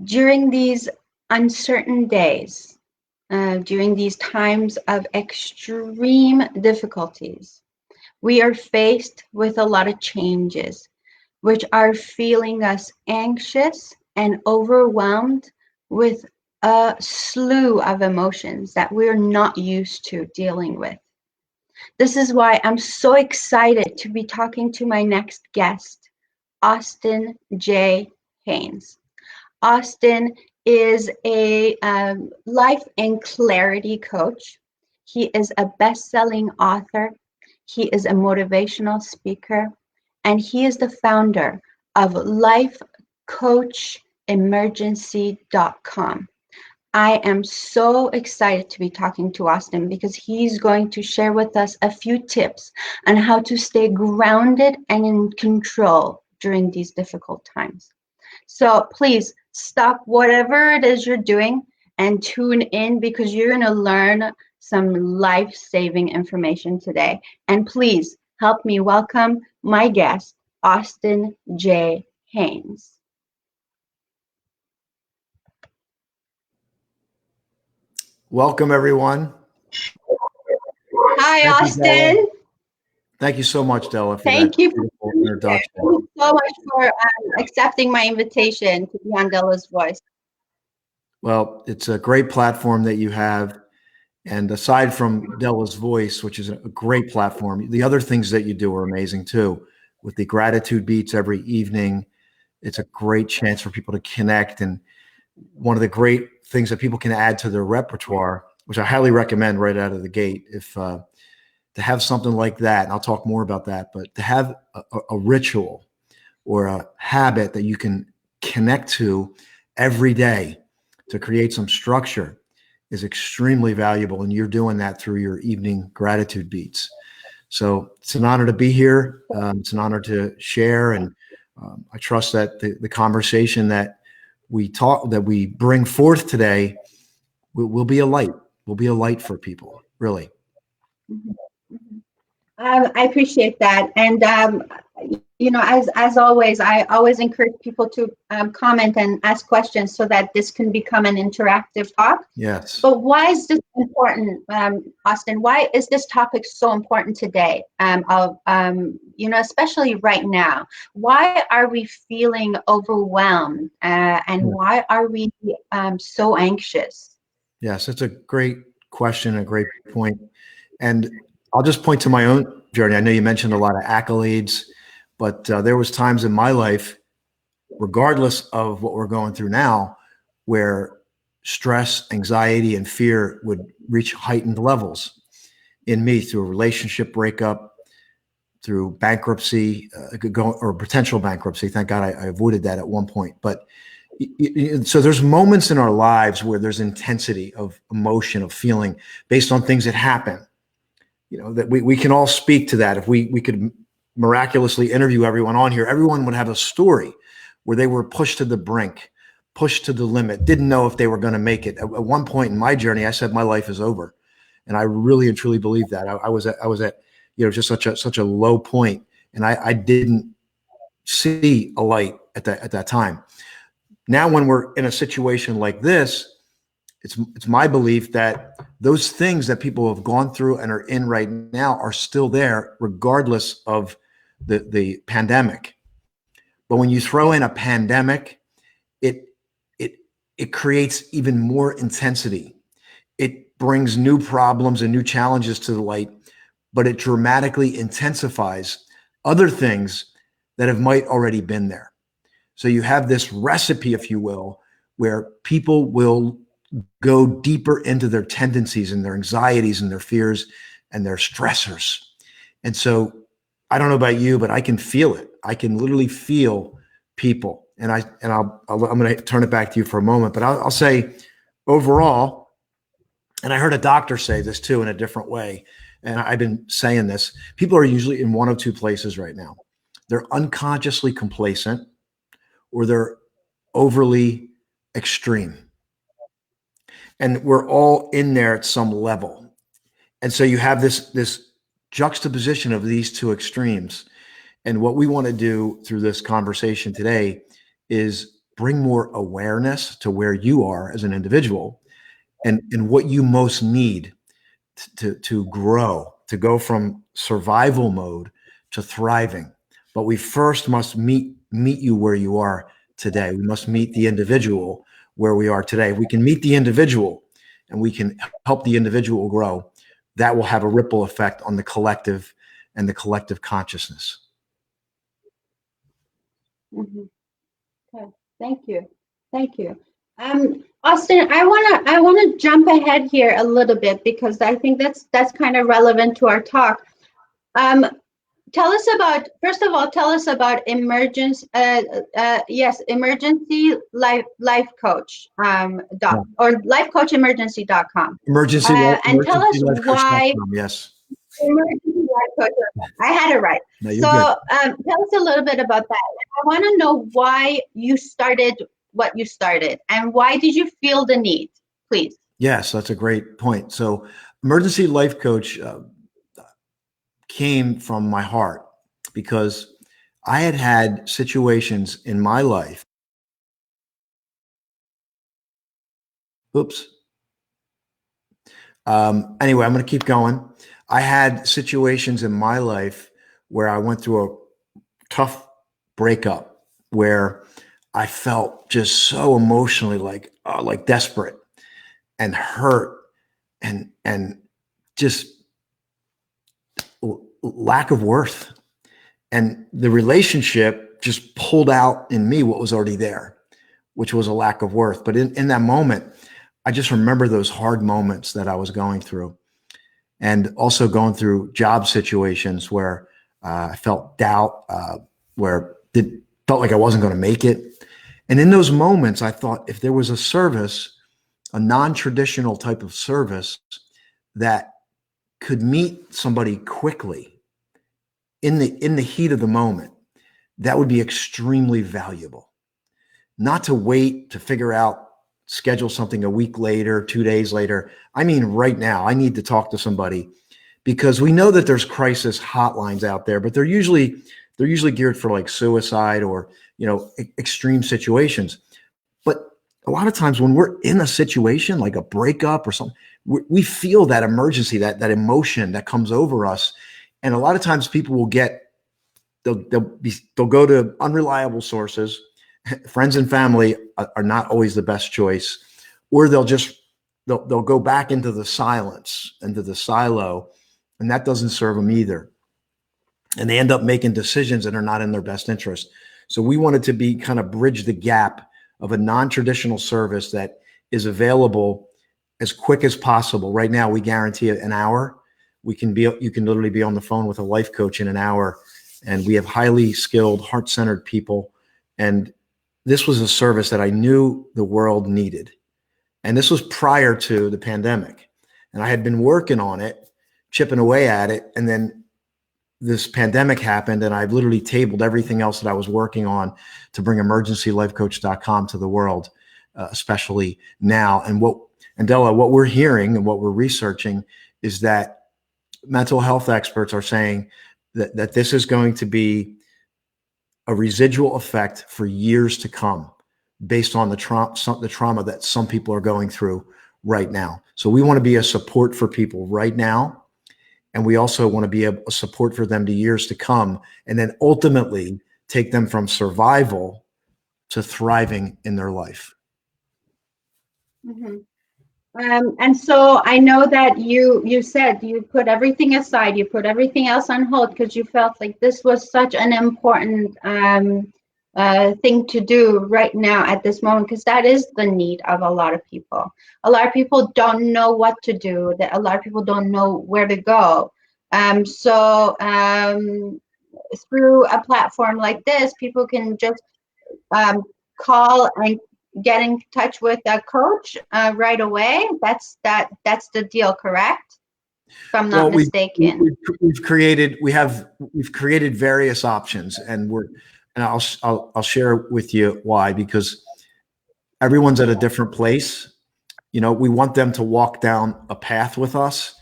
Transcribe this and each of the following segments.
During these uncertain days, during these times of extreme difficulties, we are faced with a lot of changes, which are feeling us anxious and overwhelmed with a slew of emotions that we're not used to dealing with. This is why I'm so excited to be talking to my next guest, Austin J Haines. Austin is a life and clarity coach. He is a best-selling author. He is a motivational speaker, and he is the founder of lifecoachemergency.com. I am so excited to be talking to Austin because he's going to share with us a few tips on how to stay grounded and in control during these difficult times. So please stop whatever it is you're doing and tune in because you're going to learn some life-saving information today. And please help me welcome my guest, Austin J Haines. Welcome, everyone. Hi, Austin. Thank you so much, Dela, for Thank that you beautiful introduction. Thank you so much for accepting my invitation to be on Dela's Voice. Well, it's a great platform that you have. And aside from Dela's Voice, which is a great platform, the other things that you do are amazing too. With the gratitude beats every evening, it's a great chance for people to connect. And one of the great things that people can add to their repertoire, which I highly recommend right out of the gate, if to have something like that, and I'll talk more about that, but to have a ritual or a habit that you can connect to every day to create some structure is extremely valuable. And you're doing that through your evening gratitude beats. So it's an honor to be here. It's an honor to share. And I trust that the conversation that we bring forth today will be a light, for people, really. Mm-hmm. I appreciate that, and as always, I always encourage people to comment and ask questions so that this can become an interactive talk. Yes. But why is this important, Austin? Why is this topic so important today? Especially right now. Why are we feeling overwhelmed, and why are we so anxious? Yes, it's a great question, a great point, and I'll just point to my own journey. I know you mentioned a lot of accolades, but there was times in my life, regardless of what we're going through now, where stress, anxiety, and fear would reach heightened levels in me through a relationship breakup, through bankruptcy, or potential bankruptcy. Thank God I avoided that at one point. But so there's moments in our lives where there's intensity of emotion, of feeling based on things that happen. That we can all speak to that. If we could miraculously interview everyone on here, everyone would have a story where they were pushed to the brink, pushed to the limit, didn't know if they were going to make it. At one point in my journey, I said my life is over, and I really and truly believe that. I was at just such a low point, and I didn't see a light at that time. Now, when we're in a situation like this, it's my belief that those things that people have gone through and are in right now are still there, regardless of the pandemic. But when you throw in a pandemic, it creates even more intensity. It brings new problems and new challenges to the light, but it dramatically intensifies other things that have might already been there. So you have this recipe, if you will, where people will go deeper into their tendencies and their anxieties and their fears and their stressors. And so I don't know about you, but I can feel it. I can literally feel people. And I'm going to turn it back to you for a moment, but I'll say overall, and I heard a doctor say this too in a different way, and I've been saying this, people are usually in one of two places right now. They're unconsciously complacent, or they're overly extreme. And we're all in there at some level. And so you have this juxtaposition of these two extremes. And what we want to do through this conversation today is bring more awareness to where you are as an individual and what you most need to grow, to go from survival mode to thriving. But we first must meet you where you are today. We must meet the individual where we are today. If we can meet the individual and we can help the individual grow, that will have a ripple effect on the collective and the collective consciousness. Mm-hmm. Okay. Thank you. Thank you. Austin, I wanna jump ahead here a little bit because I think that's kind of relevant to our talk. Tell us about, first of all, tell us about emergency life coach or lifecoachemergency.com. Emergency And tell us why yes. emergency life coach. I had it right. No, you're So good. tell us a little bit about that. I want to know why you started what you started and why did you feel the need, please? Yes, that's a great point. So emergency life coach came from my heart because I had had situations in my life. Oops. Anyway, I'm going to keep going. I had situations in my life where I went through a tough breakup where I felt just so emotionally like desperate and hurt and just lack of worth. And the relationship just pulled out in me what was already there, which was a lack of worth. But in that moment, I just remember those hard moments that I was going through, and also going through job situations where I felt doubt, where it felt like I wasn't going to make it. And in those moments, I thought if there was a service, a non-traditional type of service that could meet somebody quickly in the heat of the moment, that would be extremely valuable. Not to wait to figure out, schedule something a week later, 2 days later. I mean, right now, I need to talk to somebody because we know that there's crisis hotlines out there, but they're usually geared for like suicide or, extreme situations. But a lot of times when we're in a situation like a breakup or something, we feel that emergency, that emotion that comes over us. And a lot of times people will they'll go to unreliable sources. Friends and family are not always the best choice, or they'll go back into the silence, into the silo, and that doesn't serve them either. And they end up making decisions that are not in their best interest. So we wanted to be kind of bridge the gap of a non-traditional service that is available as quick as possible. Right now, we guarantee an hour. You can literally be on the phone with a life coach in an hour. And we have highly skilled, heart-centered people. And this was a service that I knew the world needed. And this was prior to the pandemic. And I had been working on it, chipping away at it. And then this pandemic happened, and I literally tabled everything else that I was working on to bring emergencylifecoach.com to the world, especially now. And Dela, what we're hearing and what we're researching is that mental health experts are saying that this is going to be a residual effect for years to come based on the trauma that some people are going through right now. So we want to be a support for people right now. And we also want to be a support for them to years to come, and then ultimately take them from survival to thriving in their life. Mm-hmm. And so I know that you said you put everything aside, you put everything else on hold because you felt like this was such an important thing to do right now at this moment, because that is the need of a lot of people. A lot of people don't know what to do. That a lot of people don't know where to go. So through a platform like this, people can just call and get in touch with a coach right away. That's the deal, correct? If I'm not mistaken. We've created various options, and I'll share with you why, because everyone's at a different place. We want them to walk down a path with us,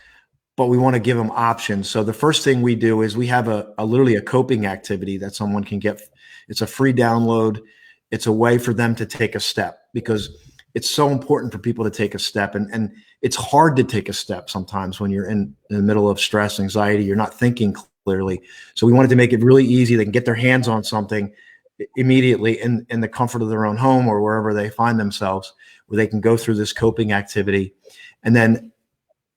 but we want to give them options. So the first thing we do is we have literally a coping activity that someone can get. It's a free download. it's a way for them to take a step, because it's so important for people to take a step. And it's hard to take a step sometimes when you're in the middle of stress, anxiety, you're not thinking clearly. So we wanted to make it really easy. They can get their hands on something immediately in the comfort of their own home or wherever they find themselves, where they can go through this coping activity. And then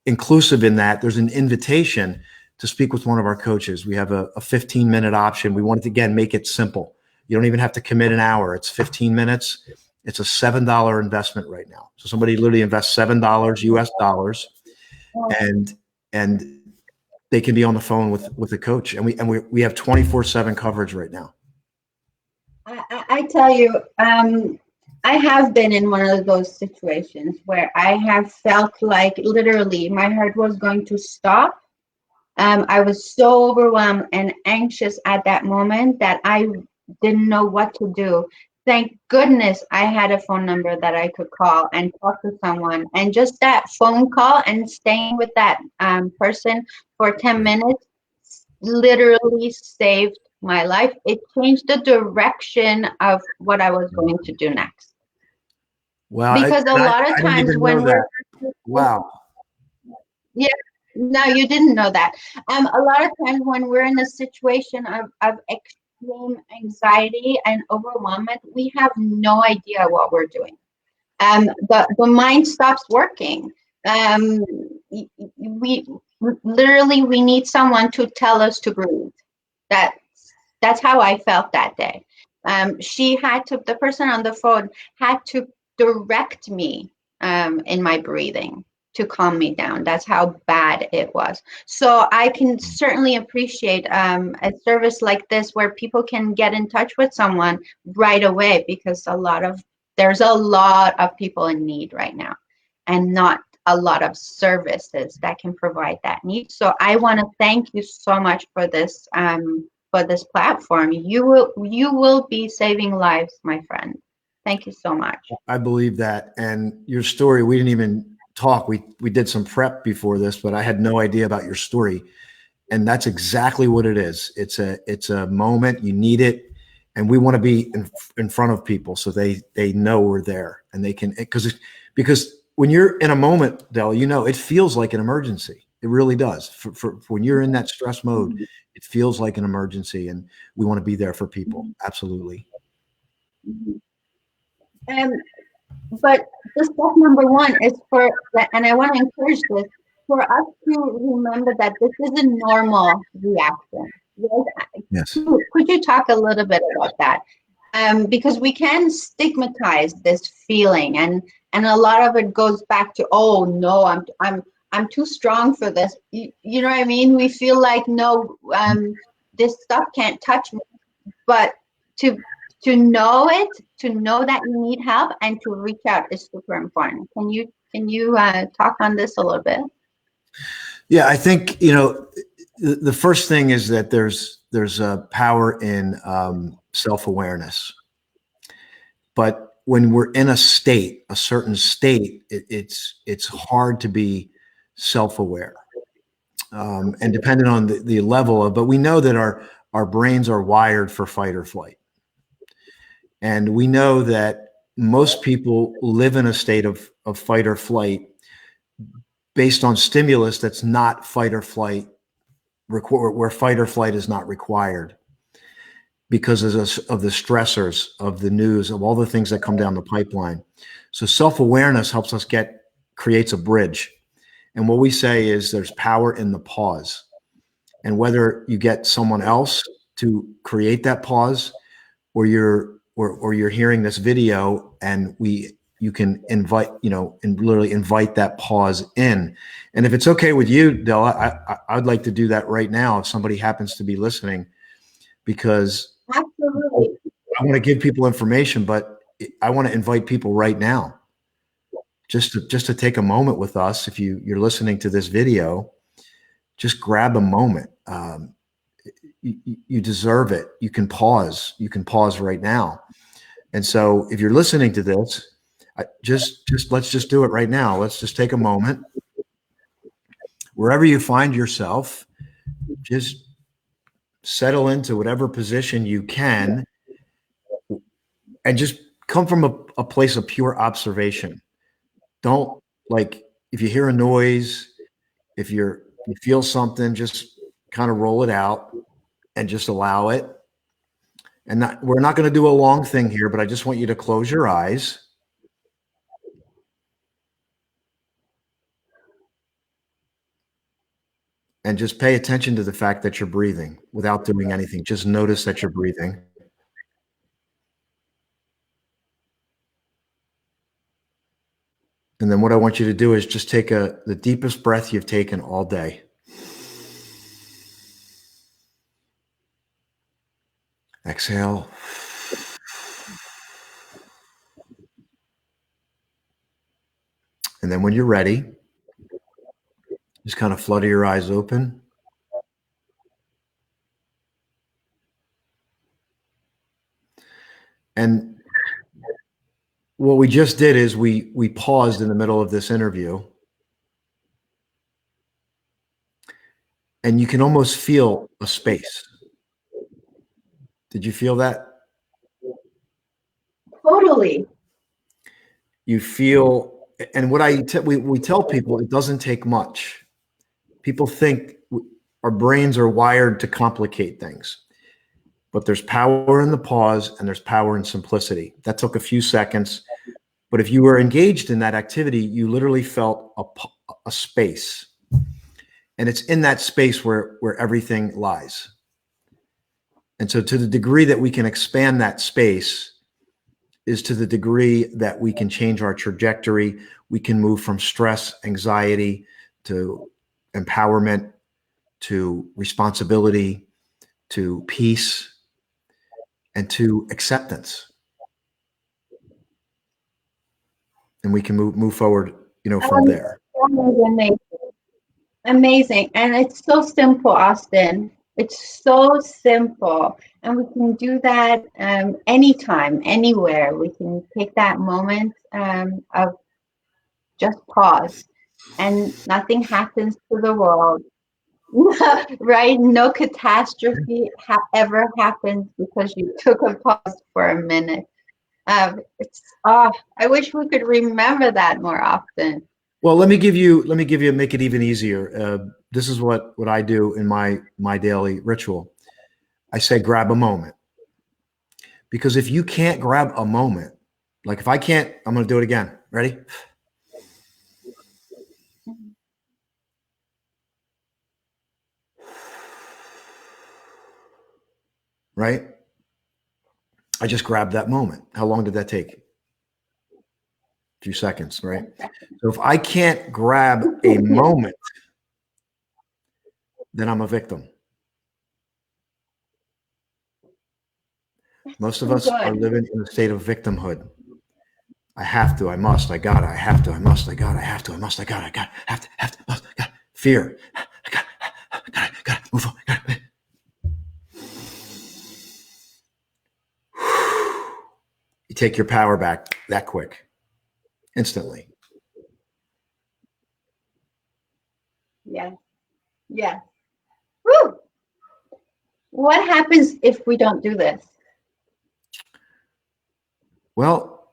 inclusive in that, there's an invitation to speak with one of our coaches. We have a 15-minute option. We wanted to, again, make it simple. You don't even have to commit an hour. It's 15 minutes. It's a $7 investment right now. So somebody literally invests $7 US dollars, and they can be on the phone with a coach. And we have 24/7 coverage right now. I tell you, I have been in one of those situations where I have felt like literally my heart was going to stop. I was so overwhelmed and anxious at that moment that I didn't know what to do. Thank goodness I had a phone number that I could call and talk to someone. And just that phone call and staying with that person for 10 minutes literally saved my life. It changed the direction of what I was going to do next. Wow. Because a lot of I didn't times even when know that. Wow. yeah, no, you didn't know that. A lot of times when we're in a situation of extreme anxiety and overwhelmment, we have no idea what we're doing. The mind stops working. We literally, we need someone to tell us to breathe. That's how I felt that day. The person on the phone had to direct me in my breathing to calm me down. That's how bad it was. So I can certainly appreciate a service like this where people can get in touch with someone right away, because there's a lot of people in need right now, and not a lot of services that can provide that need. So I want to thank you so much for this platform. You will be saving lives, my friend. Thank you so much. I believe that. And your story, we didn't even talk. We did some prep before this, but I had no idea about your story. And that's exactly what it is. It's a moment, you need it. And we want to be in front of people so they know we're there, and they can, because when you're in a moment, Dela, it feels like an emergency. It really does. For when you're in that stress mode, it feels like an emergency, and we want to be there for people. Absolutely. But the step number one is and I want to encourage this, for us to remember that this is a normal reaction. Yes. Could you talk a little bit about that? Because we can stigmatize this feeling, and a lot of it goes back to, oh no, I'm too strong for this. You know what I mean? We feel like, no, this stuff can't touch me. But to know it, to know that you need help, and to reach out is super important. Can you talk on this a little bit? Yeah, I think the first thing is that there's a power in self-awareness. But when we're in a certain state, it's hard to be self-aware, and depending on the level of. But we know that our brains are wired for fight or flight, and we know that most people live in a state of fight or flight based on stimulus that's not fight or flight, where fight or flight is not required, because of the stressors, of the news, of all the things that come down the pipeline. So self-awareness helps us creates a bridge. And what we say is there's power in the pause. And whether you get someone else to create that pause, or you're hearing this video, and you can invite, and literally invite that pause in. And if it's okay with you, Dela, I'd like to do that right now if somebody happens to be listening, because Absolutely. I want to give people information, but I want to invite people right now just to take a moment with us. If you're listening to this video, just grab a moment. You deserve it. You can pause. You can pause right now. And so if you're listening to this, let's just do it right now. Let's just take a moment. Wherever you find yourself, just settle into whatever position you can, and just come from a place of pure observation. Don't, like, if you hear a noise, if you feel something, just kind of roll it out and just allow it. And we're not going to do a long thing here, but I just want you to close your eyes. And just pay attention to the fact that you're breathing without doing anything. Just notice that you're breathing. And then what I want you to do is just take the deepest breath you've taken all day. Exhale. And then when you're ready, just kind of flutter your eyes open. And what we just did is we paused in the middle of this interview. And you can almost feel a space. Did you feel that? Totally. You feel, and what we tell people, it doesn't take much. People think our brains are wired to complicate things, but there's power in the pause and there's power in simplicity. That took a few seconds, but if you were engaged in that activity, you literally felt a space, and it's in that space where everything lies. And so to the degree that we can expand that space is to the degree that we can change our trajectory. We can move from stress, anxiety, to empowerment, to responsibility, to peace, and to acceptance. And we can move forward, from there. Amazing. Amazing. And it's so simple, Austin. It's so simple. And we can do that anytime, anywhere. We can take that moment of just pause, and nothing happens to the world. Right? No catastrophe ever happens because you took a pause for a minute. I wish we could remember that more often. Well, make it even easier. This is what I do in my daily ritual. I say, grab a moment. Because if you can't grab a moment, like if I can't, I'm going to do it again. Ready? Right? I just grabbed that moment. How long did that take? A few seconds, right? So if I can't grab a moment, then I'm a victim. Most of us are living in a state of victimhood. I have to, I must, I gotta, I have to, I must, I gotta, I have to, I must, I gotta, I got, have to, must, got. Fear. Gotta move on. You take your power back that quick, instantly. Yeah. Yeah. Woo! What happens if we don't do this? Well,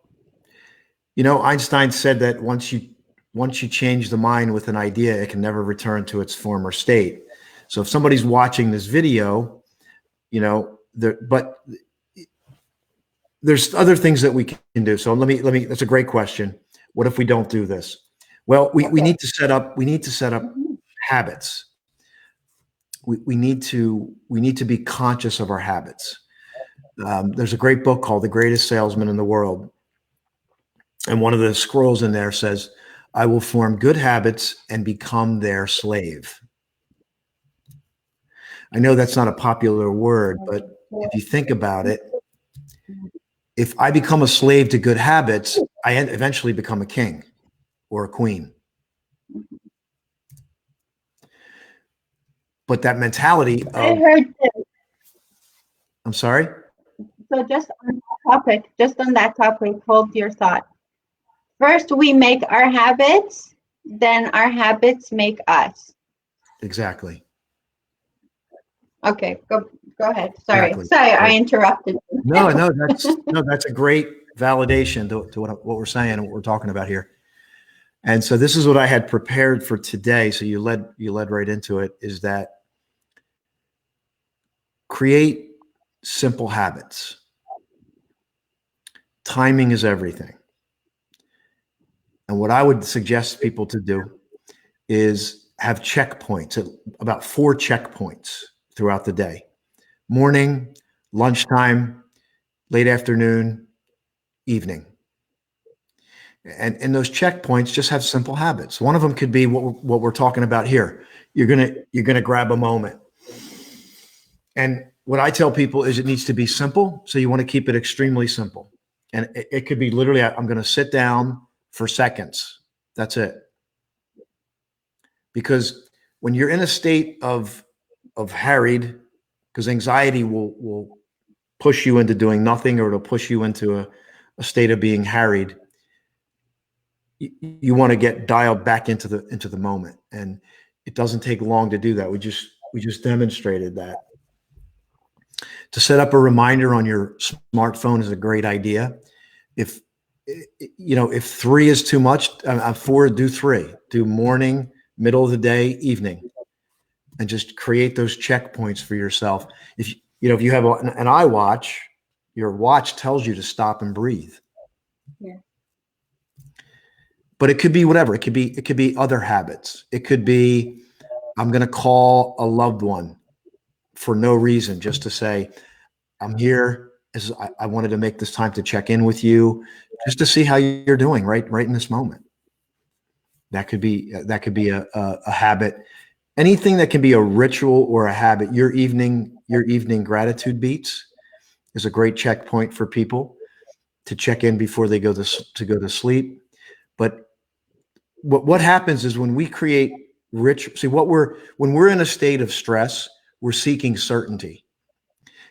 Einstein said that once you change the mind with an idea, it can never return to its former state. So if somebody's watching this video, but there's other things that we can do. So let me. That's a great question. What if we don't do this? Well, we need to set up. We need to set up habits. We need to be conscious of our habits. There's a great book called The Greatest Salesman in the World. And one of the scrolls in there says, I will form good habits and become their slave. I know that's not a popular word, but if you think about it, if I become a slave to good habits, I eventually become a king or a queen. But that mentality of, I heard this. I'm sorry? So just on that topic, hold your thought. First, we make our habits, then our habits make us. Exactly. Okay, go ahead. Sorry, Exactly. I interrupted you. That's a great validation to what we're saying and what we're talking about here. And so this is what I had prepared for today. So you led right into it, is that create simple habits. Timing is everything. And what I would suggest people to do is have checkpoints, about 4 checkpoints throughout the day: morning, lunchtime, late afternoon, evening. And in those checkpoints, just have simple habits. One of them could be what we're talking about here. You're gonna grab a moment. And what I tell people is it needs to be simple. So you want to keep it extremely simple. And it could be literally, I'm going to sit down for seconds. That's it. Because when you're in a state of harried, because anxiety will push you into doing nothing, or it'll push you into a state of being harried. You want to get dialed back into the moment, and it doesn't take long to do that. We just demonstrated that. To set up a reminder on your smartphone is a great idea. If 3 is too much, 4, do 3. Do morning, middle of the day, evening, and just create those checkpoints for yourself. If you have an iWatch, your watch tells you to stop and breathe. Yeah. But it could be whatever. It could be other habits. It could be, I'm going to call a loved one for no reason, just to say, I'm here. I wanted to make this time to check in with you, just to see how you're doing right in this moment. That could be a habit. Anything that can be a ritual or a habit. Your evening gratitude beats is a great checkpoint for people to check in before they go to sleep. But what happens is when we create when we're in a state of stress, we're seeking certainty.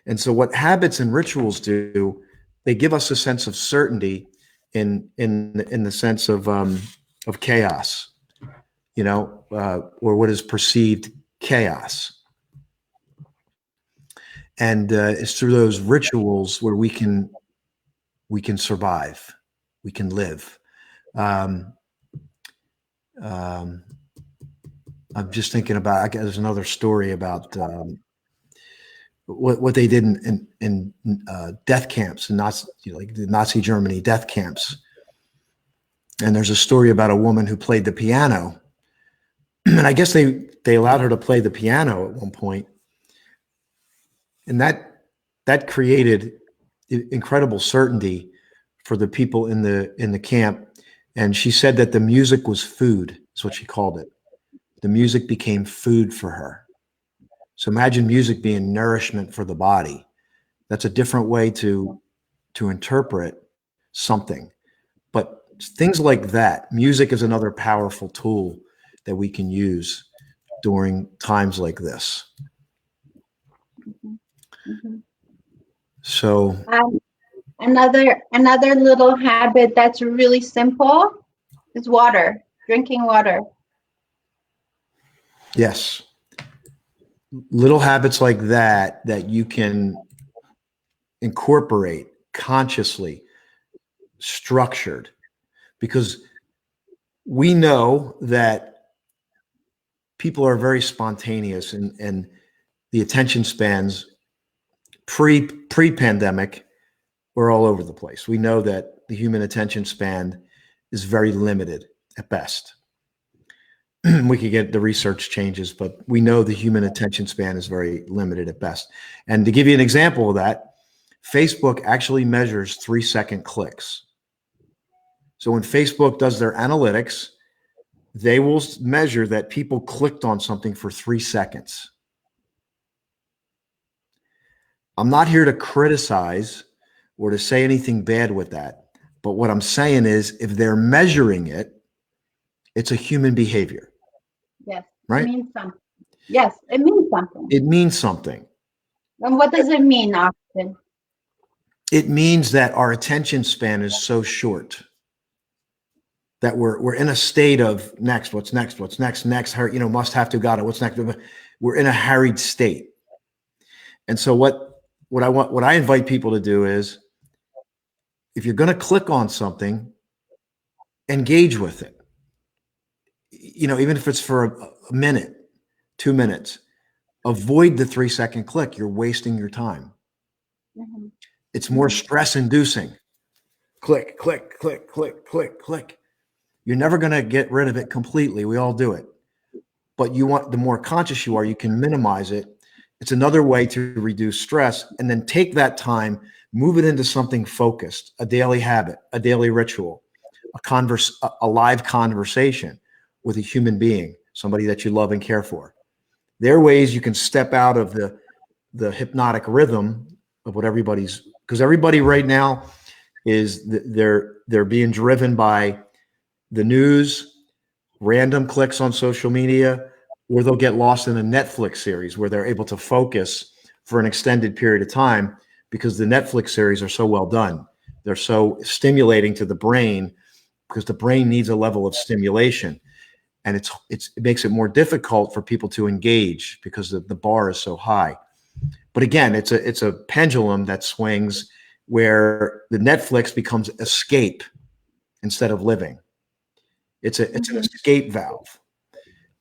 And so what habits and rituals do, they give us a sense of certainty in the sense of chaos, or what is perceived chaos. And it's through those rituals where we can survive, we can live. I'm just thinking about, there's another story about what they did in death camps, in Nazi, like the Nazi Germany death camps. And there's a story about a woman who played the piano, and I guess they allowed her to play the piano at one point, and that created incredible certainty for the people in the camp. And she said that the music was food. That's what she called it. The music became food for her. So imagine music being nourishment for the body. That's a different way to interpret something. But things like that, music is another powerful tool that we can use during times like this. Mm-hmm. So another little habit that's really simple is water, drinking water. Yes. Little habits like that you can incorporate consciously, structured, because we know that people are very spontaneous, and the attention spans pre-pandemic were all over the place. We know that the human attention span is very limited at best. We could get the research changes, but we know the human attention span is very limited at best. And to give you an example of that, Facebook actually measures 3-second clicks. So when Facebook does their analytics, they will measure that people clicked on something for 3 seconds. I'm not here to criticize or to say anything bad with that, but what I'm saying is, if they're measuring it, it's a human behavior. Yes, right? It means something. Yes, it means something. It means something. And what does it mean, Austin? It means that our attention span is so short that we're in a state of next, what's next, must have to, got it, what's next. We're in a harried state. And so what what I invite people to do is, if you're going to click on something, engage with it. Even if it's for a minute, 2 minutes, avoid the 3-second click. You're wasting your time. Mm-hmm. It's more stress inducing. Click, click, click, click, click, click. You're never going to get rid of it completely. We all do it. But the more conscious you are, you can minimize it. It's another way to reduce stress, and then take that time, move it into something focused, a daily habit, a daily ritual, a live conversation with a human being, somebody that you love and care for. There are ways you can step out of the hypnotic rhythm of what because everybody right now is they're being driven by the news, random clicks on social media, or they'll get lost in a Netflix series where they're able to focus for an extended period of time because the Netflix series are so well done. They're so stimulating to the brain because the brain needs a level of stimulation, and it makes it more difficult for people to engage because the bar is so high. But again, it's a pendulum that swings where the Netflix becomes escape instead of living. It's an escape valve,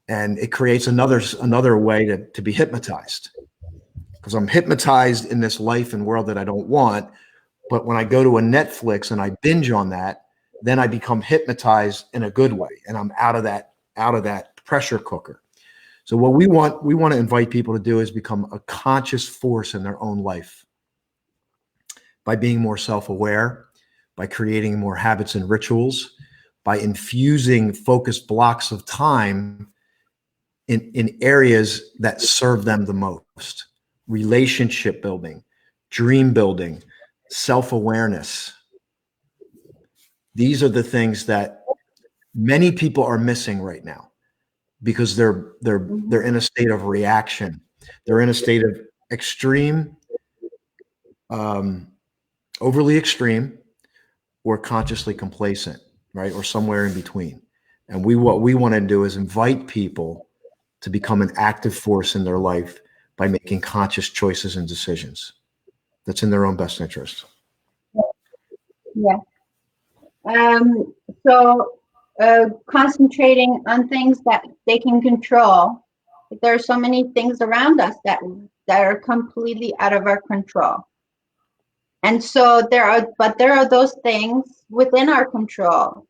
and it creates another way to be hypnotized, because I'm hypnotized in this life and world that I don't want. But when I go to a Netflix and I binge on that, then I become hypnotized in a good way, and I'm out of that pressure cooker. So what we want to invite people to do is become a conscious force in their own life by being more self-aware, by creating more habits and rituals, by infusing focused blocks of time in areas that serve them the most: relationship building, dream building, self-awareness. These are the things that many people are missing right now because they're in a state of reaction. They're in a state of extreme, overly extreme, or consciously complacent, right? Or somewhere in between. And what we want to do is invite people to become an active force in their life by making conscious choices and decisions that's in their own best interest. Yeah. So concentrating on things that they can control. There are so many things around us that are completely out of our control. And so there are those things within our control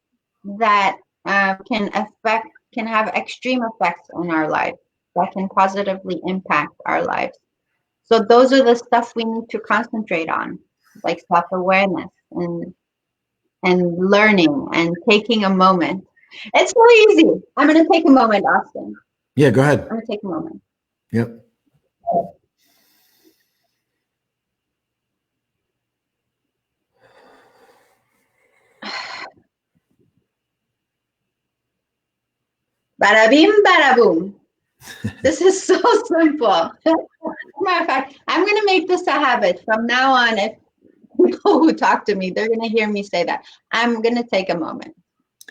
that can have extreme effects on our life, that can positively impact our lives. So those are the stuff we need to concentrate on, like self-awareness and learning and taking a moment. It's really easy. I'm going to take a moment, Austin. Yeah, go ahead. I'm going to take a moment. Yep. Bada bim, bada boom. This is so simple. Matter of fact, I'm going to make this a habit from now on. If people who talk to me, they're going to hear me say that. I'm going to take a moment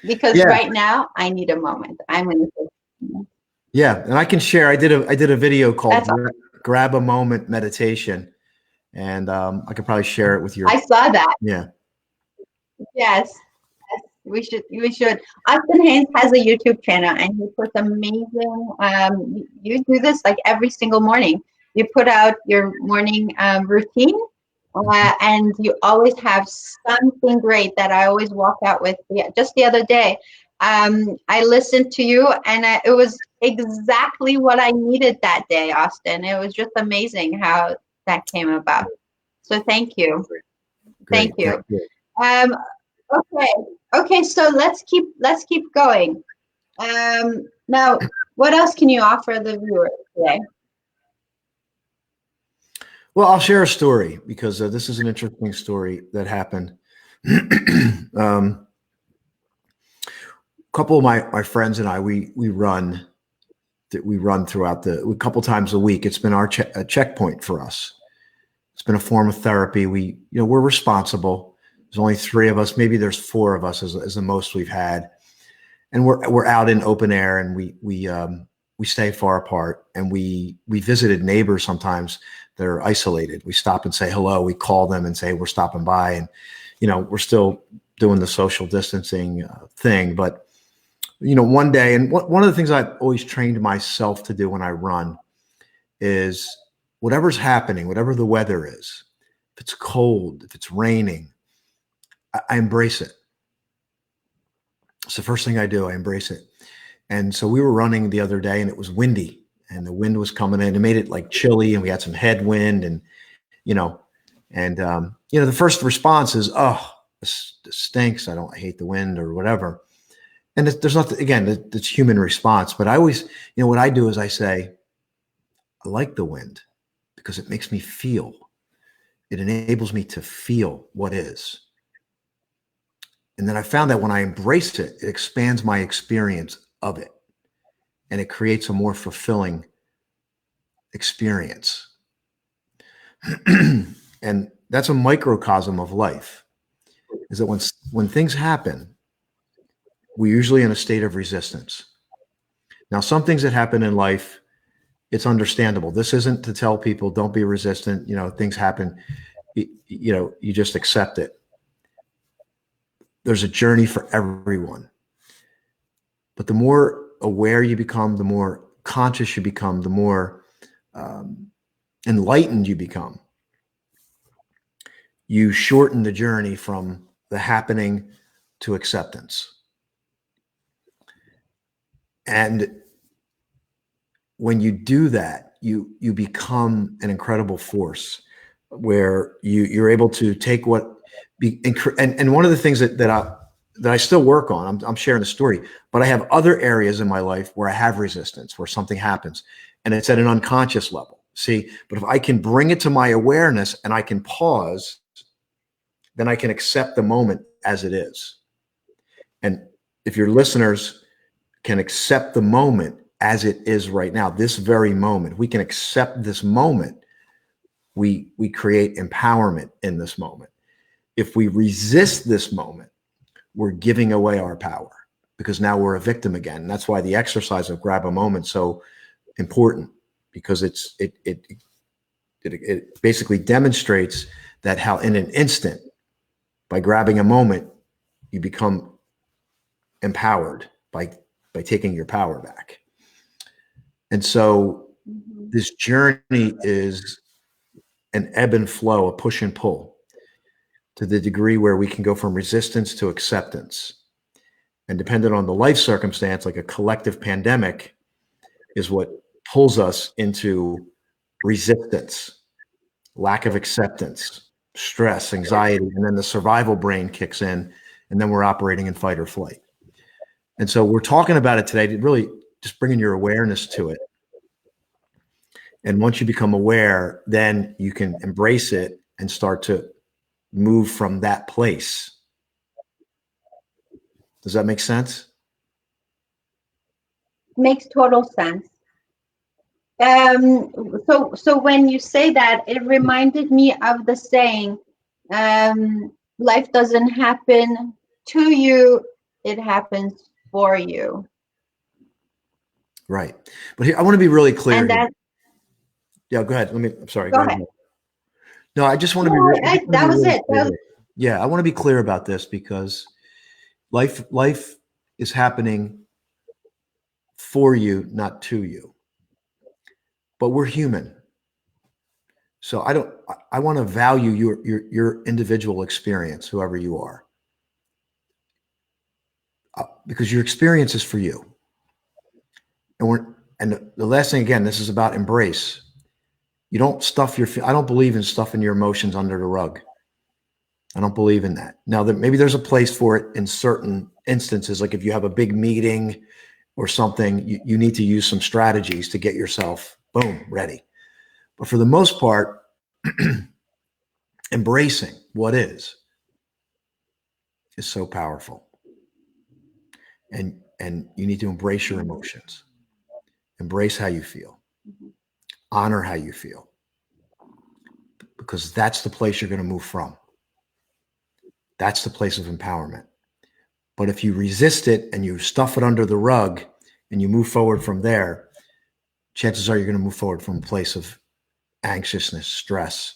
because right now I need a moment. I'm going to take a moment. Yeah, and I can share. I did a video called "Grab a Moment Meditation," and I could probably share it with you. I saw that. Yeah. Yes. We should. Austin Haynes has a YouTube channel, and he puts amazing. You do this like every single morning. You put out your morning routine, and you always have something great that I always walk out with. Yeah, just the other day, I listened to you, and it was exactly what I needed that day, Austin. It was just amazing how that came about. So thank you. Great. Thank you. Okay, so let's keep going. Now, what else can you offer the viewers today? Well, I'll share a story because this is an interesting story that happened. A couple of my friends and I, we run throughout a couple times a week. It's been a checkpoint for us. It's been a form of therapy. We're responsible. There's only 3 of us. Maybe there's 4 of us as the most we've had. And we're out in open air, and we we stay far apart, and we visited neighbors sometimes that are isolated. We stop and say hello. We call them and say we're stopping by, and we're still doing the social distancing thing. But one day, and one of the things I've always trained myself to do when I run is whatever's happening, whatever the weather is, if it's cold, if it's raining, I embrace it. It's the first thing I do. I embrace it. And so we were running the other day, and it was windy, and the wind was coming in. It made it like chilly, and we had some headwind, and the first response is, "Oh, this stinks. I hate the wind," or whatever. And there's nothing. Again, it's human response. But I always, what I do is I say, "I like the wind because it makes me feel. It enables me to feel what is." And then I found that when I embrace it, it expands my experience of it, and it creates a more fulfilling experience. And that's a microcosm of life, is that when things happen, we're usually in a state of resistance. Now, some things that happen in life, it's understandable. This isn't to tell people don't be resistant. Things happen. You just accept it. There's a journey for everyone. But the more aware you become, the more conscious you become, the more enlightened you become. You shorten the journey from the happening to acceptance. And when you do that, you become an incredible force where you're able to take and one of the things that I still work on, I'm sharing the story, but I have other areas in my life where I have resistance, where something happens, and it's at an unconscious level. See, but if I can bring it to my awareness and I can pause, then I can accept the moment as it is. And if your listeners can accept the moment as it is right now, this very moment, we can accept this moment, we create empowerment in this moment. If we resist this moment, we're giving away our power, because now we're a victim again. And that's why the exercise of grab a moment is so important, because it basically demonstrates that how in an instant, by grabbing a moment, you become empowered by taking your power back. And so this journey is an ebb and flow, a push and pull, to the degree where we can go from resistance to acceptance. And dependent on the life circumstance, like a collective pandemic is what pulls us into resistance, lack of acceptance, stress, anxiety, and then the survival brain kicks in, and then we're operating in fight or flight. And so we're talking about it today, to really just bringing your awareness to it. And once you become aware, then you can embrace it and start to move from that place. Does that make sense? Makes total sense. So when you say that, it reminded me of the saying, life doesn't happen to you, it happens for you. Right. But here, I want to be really clear. And that, yeah, go ahead. I'm sorry. go ahead. No, I just want to be. That was it. Yeah, I want to be clear about this, because life is happening for you, not to you. But we're human, so I want to value your individual experience, whoever you are, because your experience is for you. And the last thing, again, this is about embrace. You don't I don't believe in stuffing your emotions under the rug. I don't believe in that. Now, maybe there's a place for it in certain instances, like if you have a big meeting or something, you need to use some strategies to get yourself, boom, ready. But for the most part, embracing what is so powerful. And you need to embrace your emotions. Embrace how you feel. Honor how you feel. Because that's the place you're going to move from. That's the place of empowerment. But if you resist it and you stuff it under the rug and you move forward from there, chances are you're going to move forward from a place of anxiousness, stress,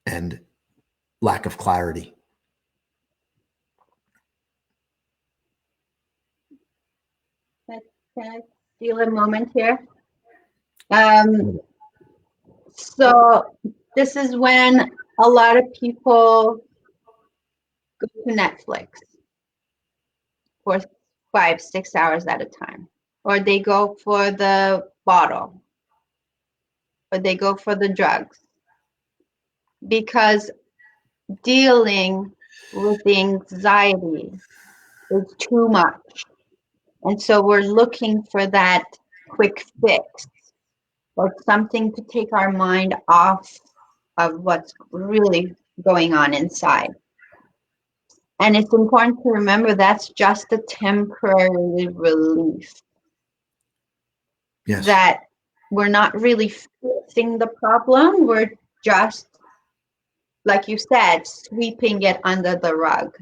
and lack of clarity. Can I steal a moment here? So this is when a lot of people go to Netflix for 5-6 hours at a time, or they go for the bottle, or they go for the drugs, because dealing with the anxiety is too much. And so we're looking for that quick fix, or something to take our mind off of what's really going on inside. And it's important to remember that's just a temporary relief. Yes. That we're not really fixing the problem. We're just, like you said, sweeping it under the rug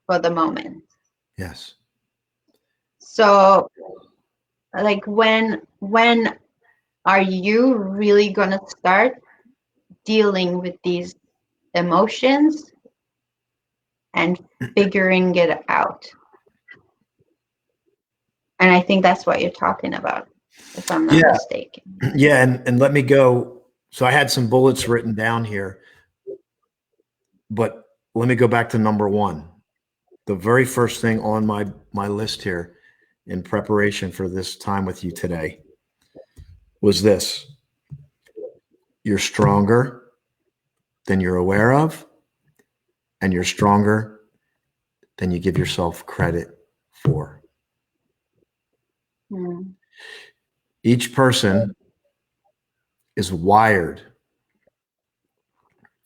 for the moment. Yes. So, like, when are you really going to start dealing with these emotions and figuring it out? And I think that's what you're talking about, if I'm not mistaken. Yeah. And let me go. So I had some bullets written down here, but let me go back to number one. The very first thing on my list here in preparation for this time with you today was this: you're stronger than you're aware of, and you're stronger than you give yourself credit for. Each person is wired.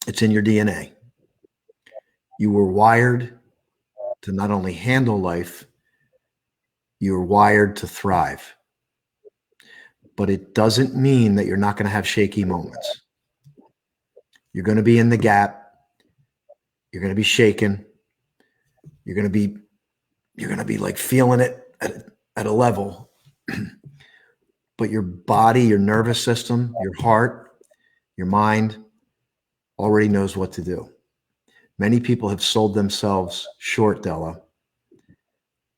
It's in your DNA. You were wired to not only handle life, you were wired to thrive. But it doesn't mean that you're not going to have shaky moments. You're going to be in the gap. You're going to be shaken. You're going to be like feeling it at a level. But your body, your nervous system, your heart, your mind already knows what to do. Many people have sold themselves short, Dela,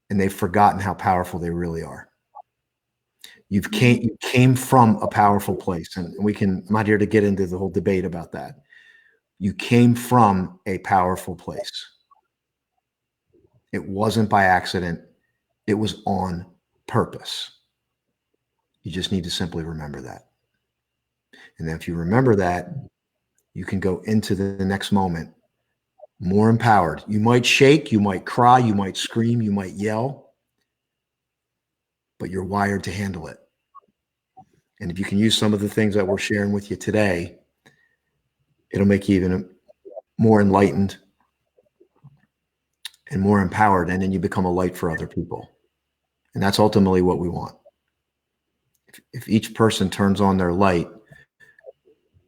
and they've forgotten how powerful they really are. You came from a powerful place, and I'm not here to get into the whole debate about that. You came from a powerful place. It wasn't by accident. It was on purpose. You just need to simply remember that. And then if you remember that, you can go into the next moment more empowered. You might shake, you might cry, you might scream, you might yell, but you're wired to handle it. And if you can use some of the things that we're sharing with you today, it'll make you even more enlightened and more empowered. And then you become a light for other people. And that's ultimately what we want. If each person turns on their light,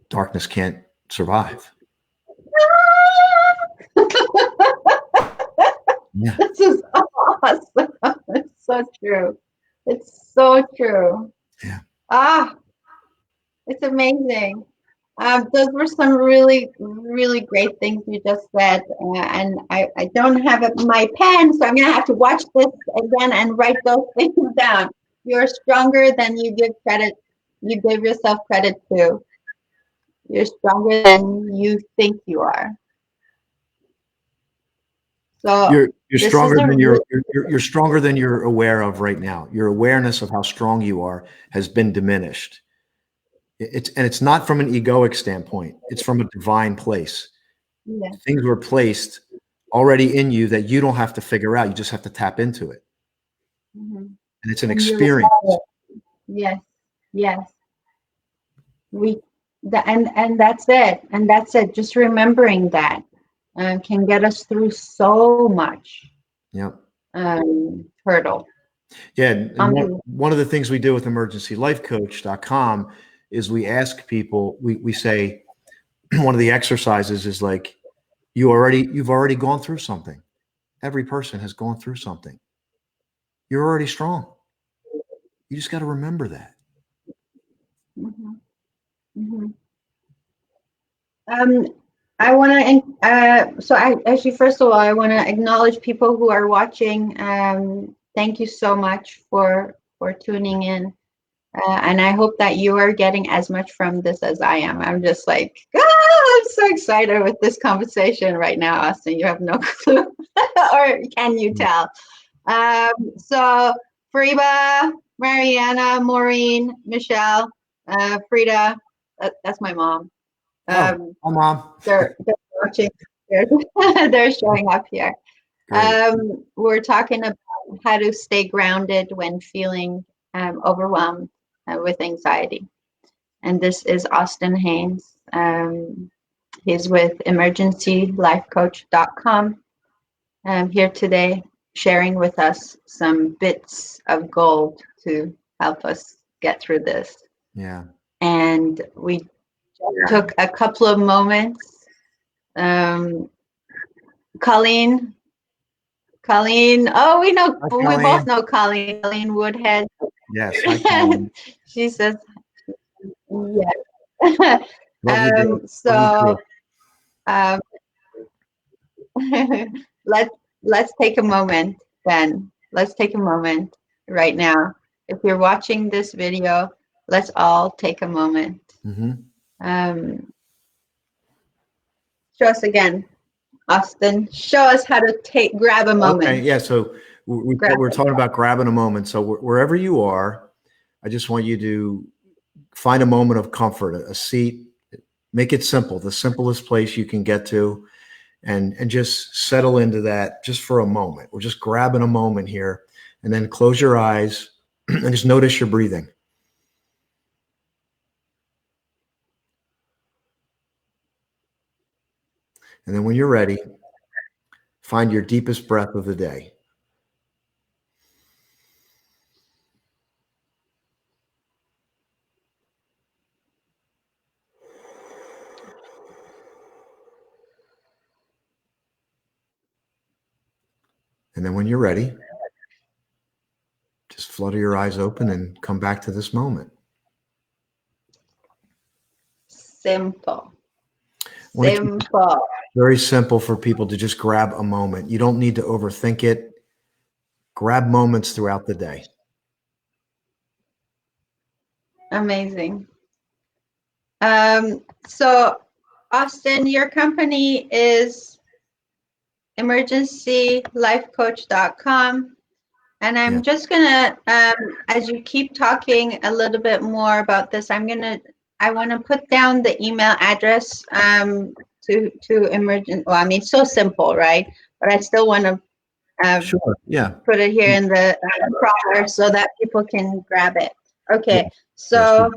darkness can't survive. Yeah. This is awesome. It's so true. It's so true. Yeah. It's amazing. Those were some really, really great things you just said. And I don't have my pen, so I'm going to have to watch this again and write those things down. You're stronger than you give credit. You give yourself credit to. You're stronger than you think you are. So you're stronger than you're stronger than you're aware of right now. Your awareness of how strong you are has been diminished. It's not from an egoic standpoint. It's from a divine place. Yeah. Things were placed already in you that you don't have to figure out. You just have to tap into it. Mm-hmm. And it's an experience. Yes. Yes. And that's it. And that's it. Just remembering that can get us through so much. Yep. Hurdle. Yeah. And one of the things we do with emergencylifecoach.com is we ask people, we say, one of the exercises is like, you've already gone through something. Every person has gone through something. You're already strong. You just got to remember that. Mhm. Mhm. I want to, actually, first of all, I want to acknowledge people who are watching. Thank you so much for tuning in. And I hope that you are getting as much from this as I am. I'm just like, I'm so excited with this conversation right now, Austin. You have no clue, or can you tell? So, Fariba, Mariana, Maureen, Michelle, Frida, that's my mom. Oh, Mom. They're watching. They're, they're showing up here. Great. We're talking about how to stay grounded when feeling overwhelmed with anxiety. And this is Austin Haines. He's with emergencylifecoach.com. Here today, sharing with us some bits of gold to help us get through this. Yeah. And we took a couple of moments. Colleen, oh, we know, Hi, we both Colleen. know Colleen Woodhead. Yes. Hi, Colleen. She says, yes. Love you, girl. Love you So too. um, let's take a moment then. Let's take a moment right now. If you're watching this video, let's all take a moment. Mm-hmm. Show us again, Austin. Show us how to grab a Okay. moment. Yeah. So we're talking about grabbing a moment. So wherever you are, I just want you to find a moment of comfort, a seat. Make it simple, the simplest place you can get to, and just settle into that just for a moment. We're just grabbing a moment here, and then close your eyes and just notice your breathing. And then when you're ready, find your deepest breath of the day. And then when you're ready, just flutter your eyes open and come back to this moment. Simple. Simple. Very simple for people to just grab a moment. You don't need to overthink it. Grab moments throughout the day. Amazing. So, Austin, your company is emergencylifecoach.com. And I'm just gonna, as you keep talking a little bit more about this, I want to put down the email address to emergent. Well, I mean, so simple, right? But I still want to Sure. Yeah. put it here in the proper so that people can grab it. Okay. Yeah. So.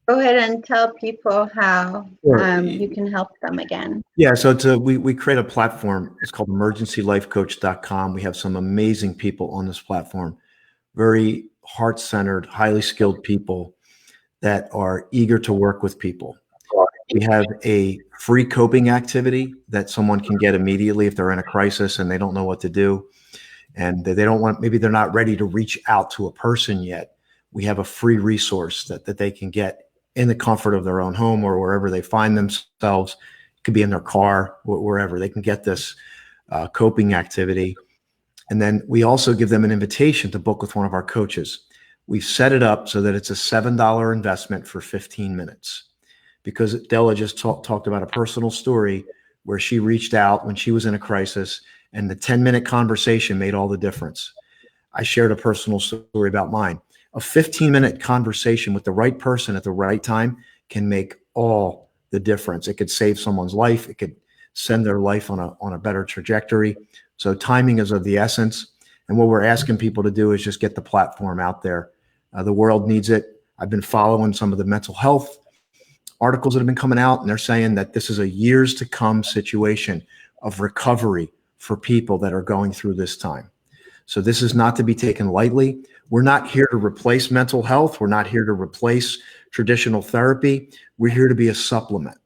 Go ahead and tell people how you can help them again. Yeah, so we create a platform. It's called emergencylifecoach.com. We have some amazing people on this platform, very heart-centered, highly skilled people that are eager to work with people. We have a free coping activity that someone can get immediately if they're in a crisis and they don't know what to do. And they don't want, maybe they're not ready to reach out to a person yet. We have a free resource that they can get in the comfort of their own home or wherever they find themselves. It could be in their car, wherever they can get this coping activity. And then we also give them an invitation to book with one of our coaches. We've set it up so that it's a $7 investment for 15 minutes because Dela just talked about a personal story where she reached out when she was in a crisis and the 10-minute conversation made all the difference. I shared a personal story about mine. A 15-minute conversation with the right person at the right time can make all the difference. It could save someone's life. It could send their life on a better trajectory. So timing is of the essence. And what we're asking people to do is just get the platform out there. The world needs it. I've been following some of the mental health articles that have been coming out, and they're saying that this is a years to come situation of recovery for people that are going through this time. So this is not to be taken lightly. We're not here to replace mental health. We're not here to replace traditional therapy. We're here to be a supplement.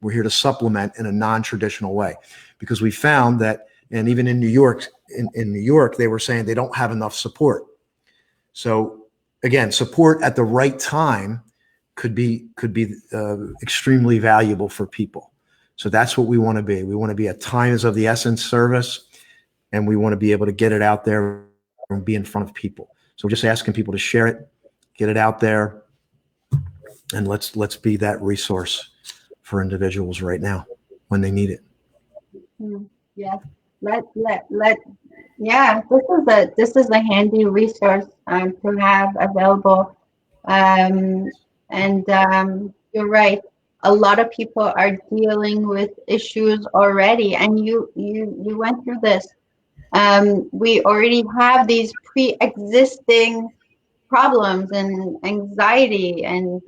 We're here to supplement in a non-traditional way because we found that And even in New York, in New York, they were saying they don't have enough support. So again, support at the right time could be extremely valuable for people. So that's what we want to be. We want to be a time is of the essence service, and we want to be able to get it out there and be in front of people. So we're just asking people to share it, get it out there, and let's be that resource for individuals right now when they need it. Yes. Let. Yeah, this is a handy resource to have available. And you're right. A lot of people are dealing with issues already, and you went through this. We already have these pre-existing problems and anxiety and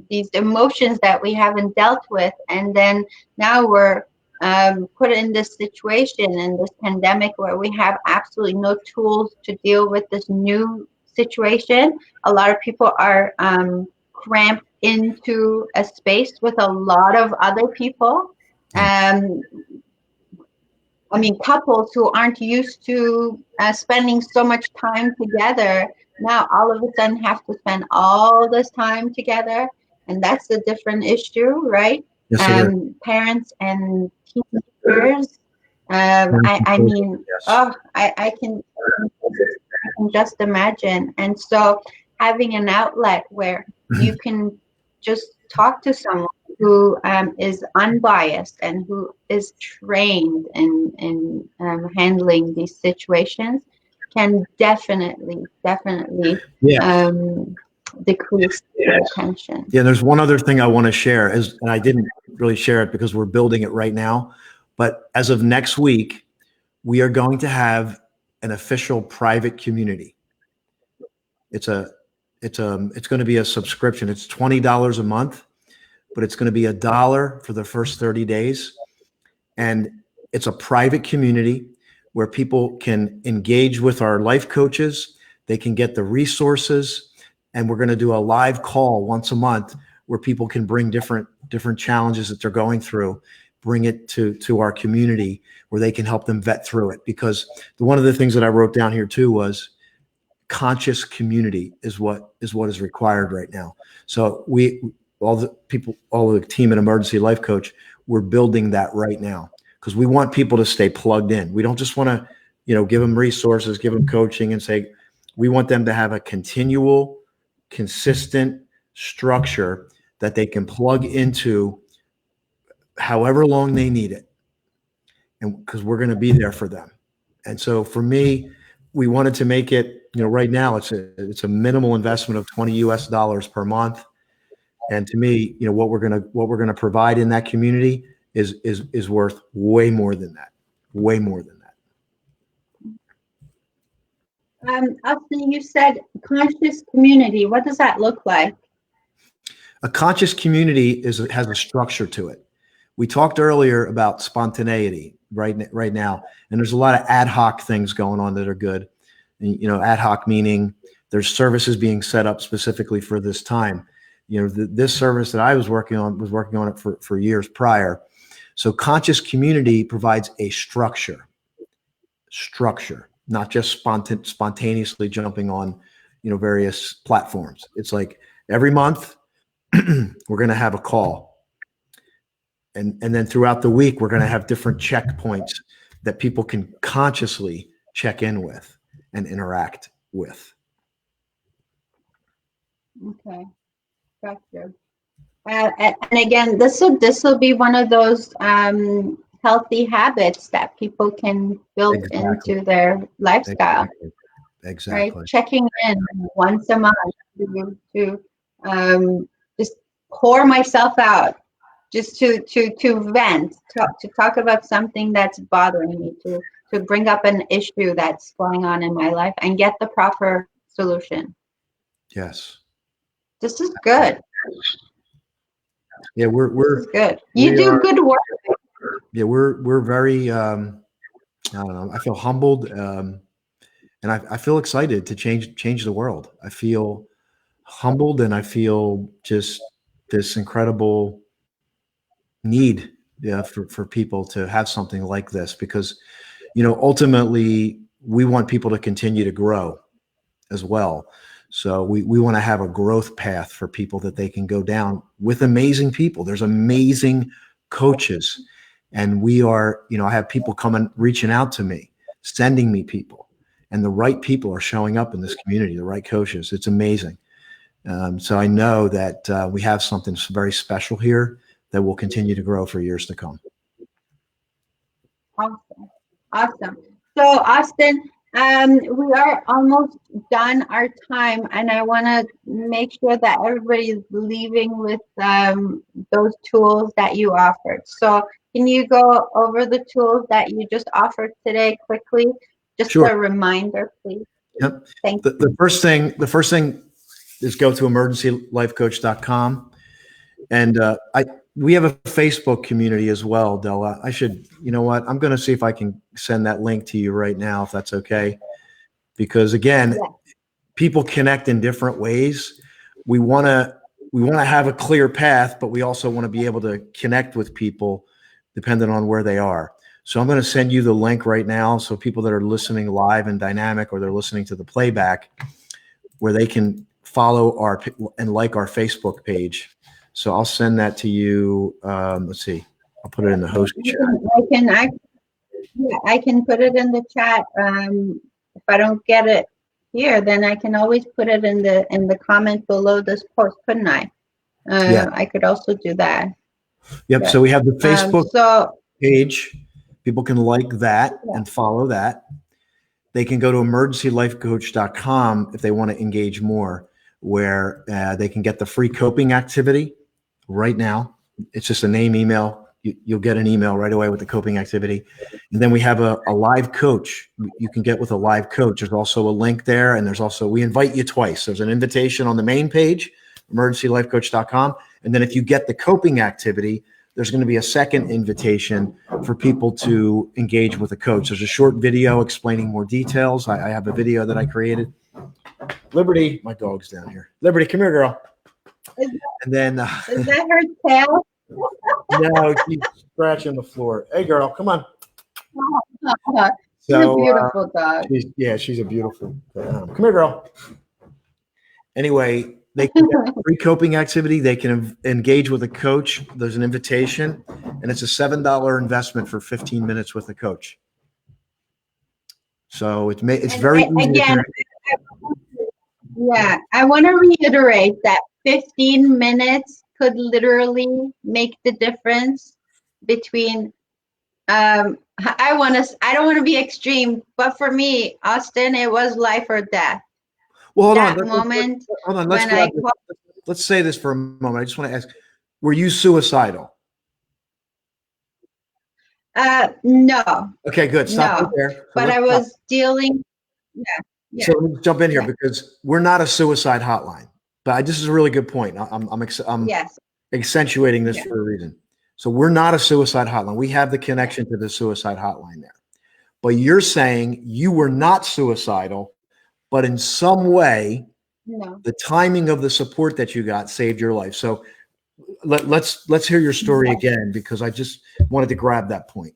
these emotions that we haven't dealt with, and then now we're put in this situation in this pandemic where we have absolutely no tools to deal with this new situation. A lot of people are cramped into a space with a lot of other people. um, I mean, couples who aren't used to spending so much time together now all of a sudden have to spend all this time together, and that's a different issue, right? Yes, it is. Parents and teenagers. I mean, Yes. I can just imagine. And so, having an outlet where you can just talk to someone who is unbiased and who is trained in handling these situations can definitely Yeah. decrease the tension. Yeah. There's one other thing I want to share and I didn't really share it because we're building it right now. But as of next week, we are going to have an official private community. It's going to be a subscription. It's $20 a month, but it's going to be $1 for the first 30 days. And it's a private community where people can engage with our life coaches. They can get the resources, and we're going to do a live call once a month where people can bring different challenges that they're going through, bring it to our community where they can help them vet through it. Because one of the things that I wrote down here too was conscious community is what is required right now. So all the team at Emergency Life Coach, we're building that right now because we want people to stay plugged in. We don't just want to, give them resources, give them coaching and say, we want them to have a continual, consistent structure that they can plug into however long they need it. And because we're going to be there for them. And so for me, we wanted to make it, right now it's a minimal investment of $20 per month. And to me, what we're going to provide in that community is worth way more than that. Way more than that. Austin, you said conscious community. What does that look like? A conscious community has a structure to it. We talked earlier about spontaneity right now, and there's a lot of ad hoc things going on that are good. And, ad hoc meaning there's services being set up specifically for this time. This service that I was working on it for years prior. So conscious community provides a structure, not just spontaneously jumping on, various platforms. It's like every month we're going to have a call. And then throughout the week, we're going to have different checkpoints that people can consciously check in with and interact with. Okay, gotcha. And again, this will be one of those healthy habits that people can build into their lifestyle. Exactly. Right? Checking in once a month to just pour myself out, just to vent, to talk about something that's bothering me, to bring up an issue that's going on in my life and get the proper solution. Yes. This is good. Yeah, we're good. You do good work. Yeah, we're very I don't know. I feel humbled, and I feel excited to change the world. I feel humbled, and I feel just this incredible need, for people to have something like this, because ultimately we want people to continue to grow as well. So we want to have a growth path for people that they can go down with amazing people. There's amazing coaches. And I have people coming, reaching out to me, sending me people. And the right people are showing up in this community, the right coaches. It's amazing. So I know that we have something very special here that will continue to grow for years to come. Awesome. Awesome. So, Austin, we are almost done our time, and I want to make sure that everybody is leaving with those tools that you offered. So, can you go over the tools that you just offered today quickly? Just Sure. a reminder, please. Yep. Thank you. The first thing is go to emergencylifecoach.com. And we have a Facebook community as well, Dela. You know what? I'm going to see if I can send that link to you right now, if that's okay. Because again, people connect in different ways. We want to have a clear path, but we also want to be able to connect with people depending on where they are. So I'm going to send you the link right now. So people that are listening live and dynamic, or they're listening to the playback, where they can follow and like our Facebook page. So I'll send that to you. Let's see. I'll put it in the host chat. I can put it in the chat. If I don't get it here, then I can always put it in the comment below this post, couldn't I? I could also do that. Yep. So we have the Facebook page. People can like that and follow that. They can go to emergencylifecoach.com if they want to engage more, where they can get the free coping activity right now. It's just a name email. You'll get an email right away with the coping activity. And then we have a live coach you can get with a live coach. There's also a link there. And we invite you twice. There's an invitation on the main page, emergencylifecoach.com. And then if you get the coping activity, there's going to be a second invitation for people to engage with a coach. There's a short video explaining more details. I have a video that I created. Liberty, my dog's down here. Liberty, come here, girl. And then is that her tail? No, she's scratching the floor. Hey, girl, come on. She's a beautiful dog. She's a beautiful. Come here, girl. Anyway, they can get a free coping activity. They can engage with a coach. There's an invitation, and it's a $7 investment for 15 minutes with a coach. So it's very easy. Again, I want to reiterate that 15 minutes could literally make the difference between. I don't want to be extreme, but for me, Austin, it was life or death. Well, hold on. Let's say this for a moment. I just want to ask: were you suicidal? No. Okay, good. Stop right there. But I was dealing. So let me jump in here because we're not a suicide hotline. But this is a really good point. I'm accentuating this for a reason. So we're not a suicide hotline. We have the connection to the suicide hotline there. But you're saying you were not suicidal, but in some way, the timing of the support that you got saved your life. So let's hear your story again, because I just wanted to grab that point.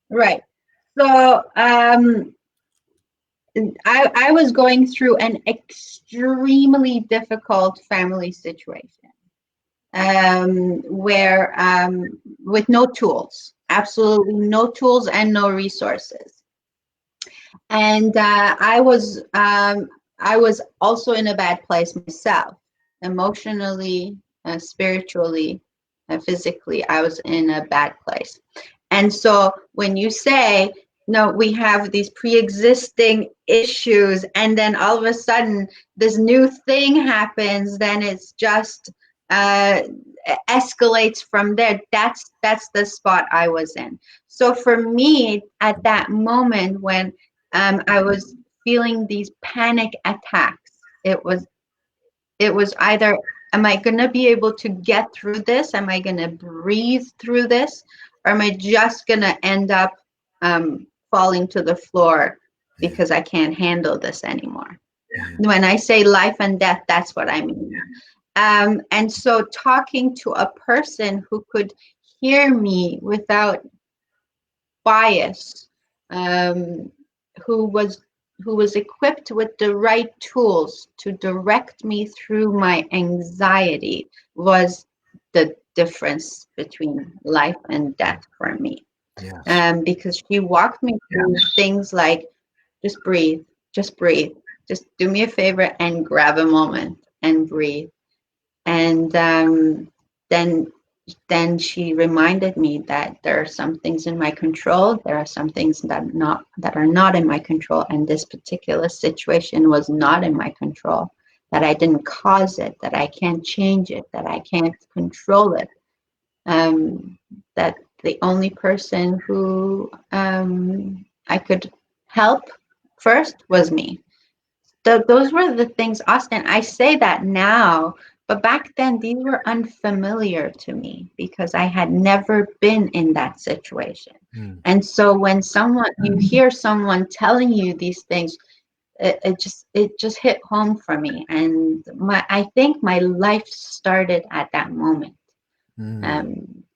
Right. So I was going through an extremely difficult family situation. Where with no tools, absolutely no tools and no resources. And I was also in a bad place myself, emotionally, spiritually, physically. I was in a bad place. And so when you say, no, we have these pre-existing issues, and then all of a sudden this new thing happens, then it's just escalates from there. That's the spot I was in. So for me, at that moment when I was feeling these panic attacks, it was either, am I going to be able to get through this? Am I going to breathe through this? Or am I just going to end up falling to the floor because I can't handle this anymore? When I say life and death, that's what I mean. And so talking to a person who could hear me without bias, um, who was equipped with the right tools to direct me through my anxiety, was the difference between life and death for me. Yes. Because she walked me through things like, just breathe, just breathe, just do me a favor and grab a moment and breathe. And then she reminded me that there are some things in my control, there are some things that are not in my control, and this particular situation was not in my control, that I didn't cause it, that I can't change it, that I can't control it, that the only person who I could help first was me. Those were the things, Austin. I say that now, but back then these were unfamiliar to me because I had never been in that situation. And so when you hear someone telling you these things, it just hit home for me. And I think my life started at that moment.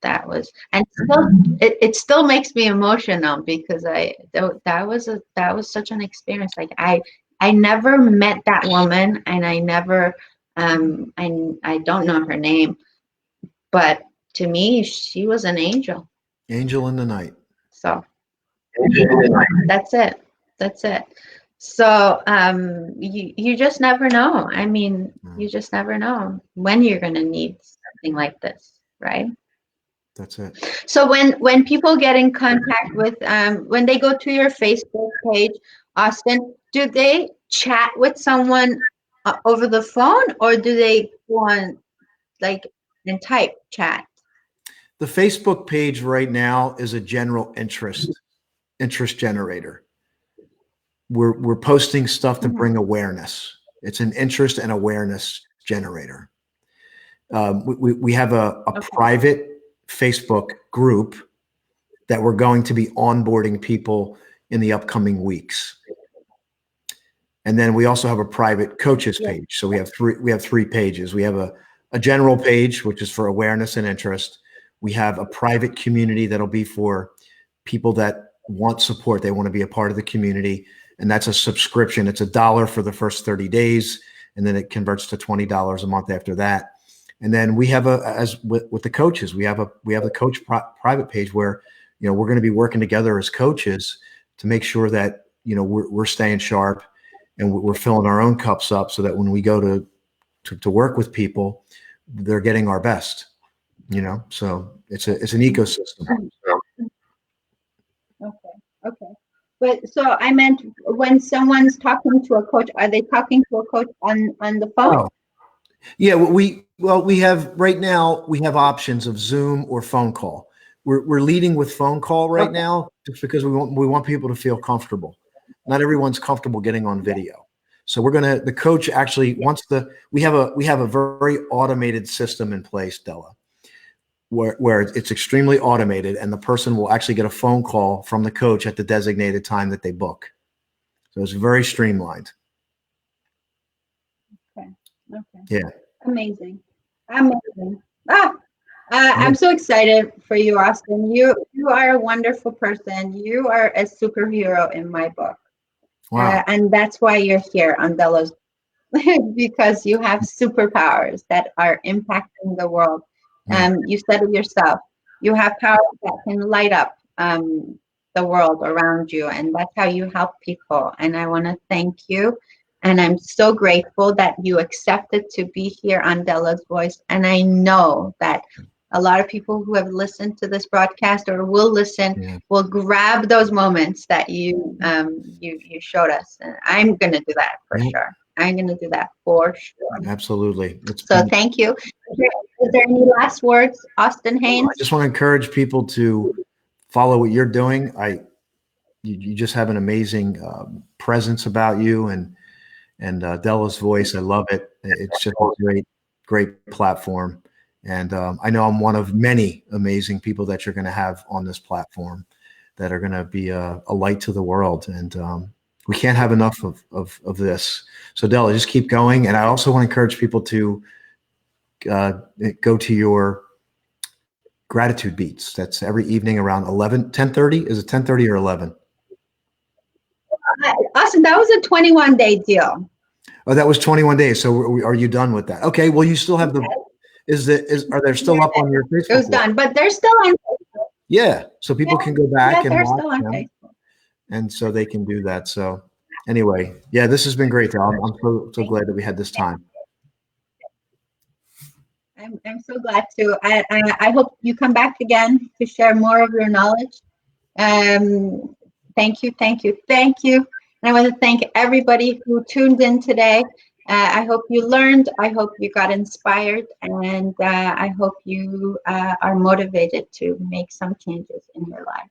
That was, and still, it still makes me emotional because that was such an experience. Like I never met that woman, and I never, I don't know her name, but to me she was an angel. Angel in the night. So that's it. That's it. So you just never know. I mean, you just never know when you're gonna need something like this, right? That's it. So when people get in contact with, when they go to your Facebook page, Austin, do they chat with someone over the phone, or do they go on like and type chat? The Facebook page right now is a general interest generator. We're posting stuff to bring awareness. It's an interest and awareness generator. We have a private Facebook group that we're going to be onboarding people in the upcoming weeks. And then we also have a private coaches page. So we have three pages. We have a general page, which is for awareness and interest. We have a private community that'll be for people that want support. They want to be a part of the community. And that's a subscription. It's $1 for the first 30 days. And then it converts to $20 a month after that. And then we have as with the coaches, we have the coach private page where, we're going to be working together as coaches to make sure that, we're staying sharp and we're filling our own cups up so that when we go to work with people, they're getting our best, so it's an ecosystem. Okay. But so I meant, when someone's talking to a coach, are they talking to a coach on the phone? Oh, yeah. We have right now, we have options of Zoom or phone call. We're leading with phone call right now just because we want people to feel comfortable. Not everyone's comfortable getting on video. So the coach actually we have a very automated system in place, Dela, where it's extremely automated, and the person will actually get a phone call from the coach at the designated time that they book. So it's very streamlined. Okay. Yeah. Amazing. I'm so excited for you, Austin. You are a wonderful person. You are a superhero in my book. Wow. And that's why you're here on Dela's because you have superpowers that are impacting the world. You said it yourself. You have powers that can light up the world around you, and that's how you help people. And I want to thank you. And I'm so grateful that you accepted to be here on Dela's Voice. And I know that a lot of people who have listened to this broadcast or will listen will grab those moments that you showed us. And I'm going to do that for sure. I'm going to do that for sure. Absolutely. Thank you. Is there any last words, Austin Haines? I just want to encourage people to follow what you're doing. You just have an amazing presence about you, and Dela's Voice. I love it. It's just a great platform. And I know I'm one of many amazing people that you're going to have on this platform that are going to be a light to the world. And we can't have enough of this. So Dela, just keep going. And I also want to encourage people to go to your gratitude beats. That's every evening around 10:30. Is it 10:30 or 11? Austin, that was a 21-day deal. Oh, that was 21 days. So are you done with that? Okay. Well, you still have the, are they still up on your It Facebook was wall? done, but they're still on Facebook. Yeah. So people can go back and They're watch still on them. Facebook. And so they can do that. So anyway, yeah, this has been great. I'm so glad that we had this time. I'm so glad to. I hope you come back again to share more of your knowledge. Thank you, thank you, thank you. And I want to thank everybody who tuned in today. I hope you learned. I hope you got inspired, and I hope you are motivated to make some changes in your life.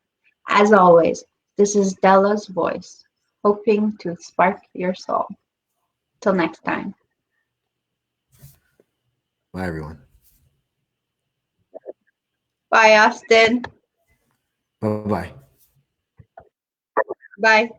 As always, this is Dela's voice, hoping to spark your soul. Till next time. Bye, everyone. Bye, Austin. Bye-bye. Bye.